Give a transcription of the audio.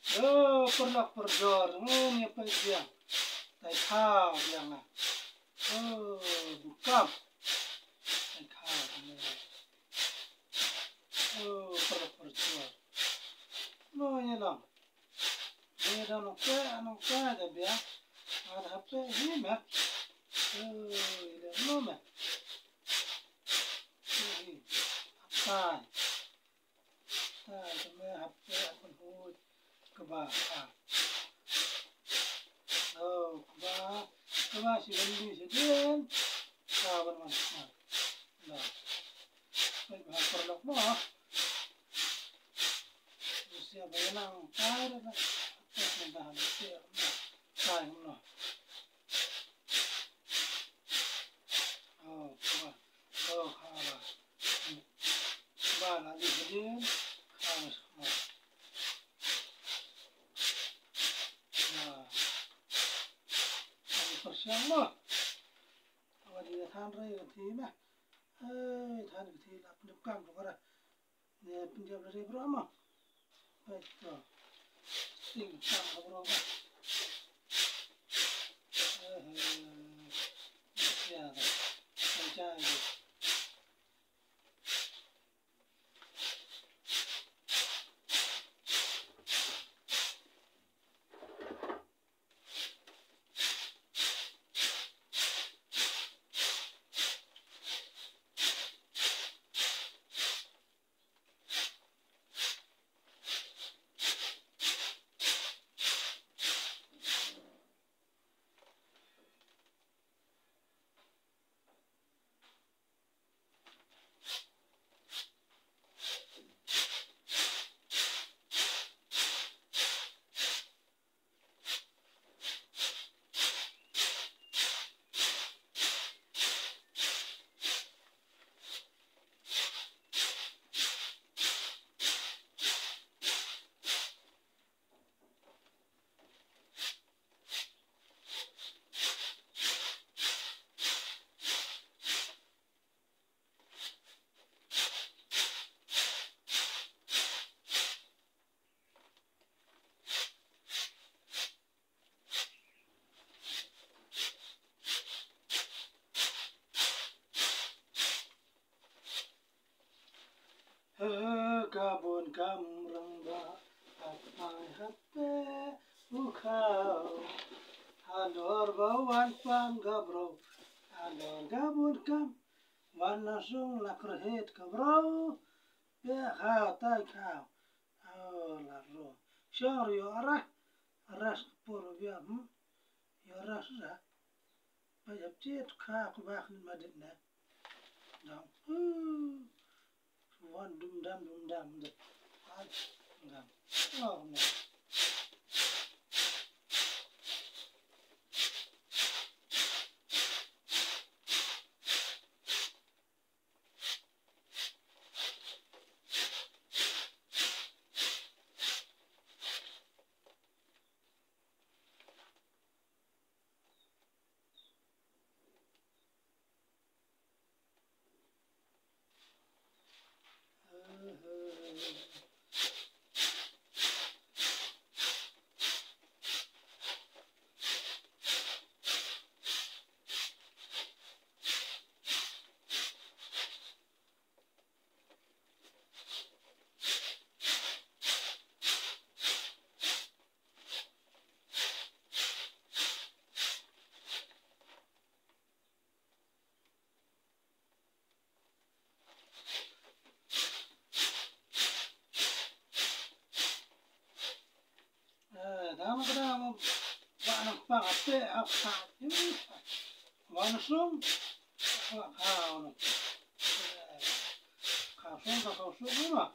perlak perjor, ini apa dia? Tai khao yang ah. Bukap. Tai khao ini. Perlak perjor. No ini lang. Ini dah nongke ada dia. Ada apa ini mak? Ini no mak. Ini apa? Cuma apa pun hut kebah. Kebah si bandi sedih. Kawan mas. Nah, baik perlak mah. Siapa yang kaya lah? Apa yang dah habis? Kaya mana? Kebah. Kebah. Kebah lagi sedih. Harus kebah. Nah, lagi persiang mah. Awak dia than raya ti mah. Than ti lah pendukang tu kara. Ni penjam dari berapa? Baiklah. Sing sang berapa? Ya, mencari. Kabun kamrang ba apai hape ukau ador bawan pam gabro ador kabun kam wanasung lakrhet kabro be khao tai khao la ro shor yo aras por bia yo aras ra ba yap chet kha ku ba khin madit na dang One dum dum the oh no. Dama kadang anak pangape apa ini langsung kau kau sung mah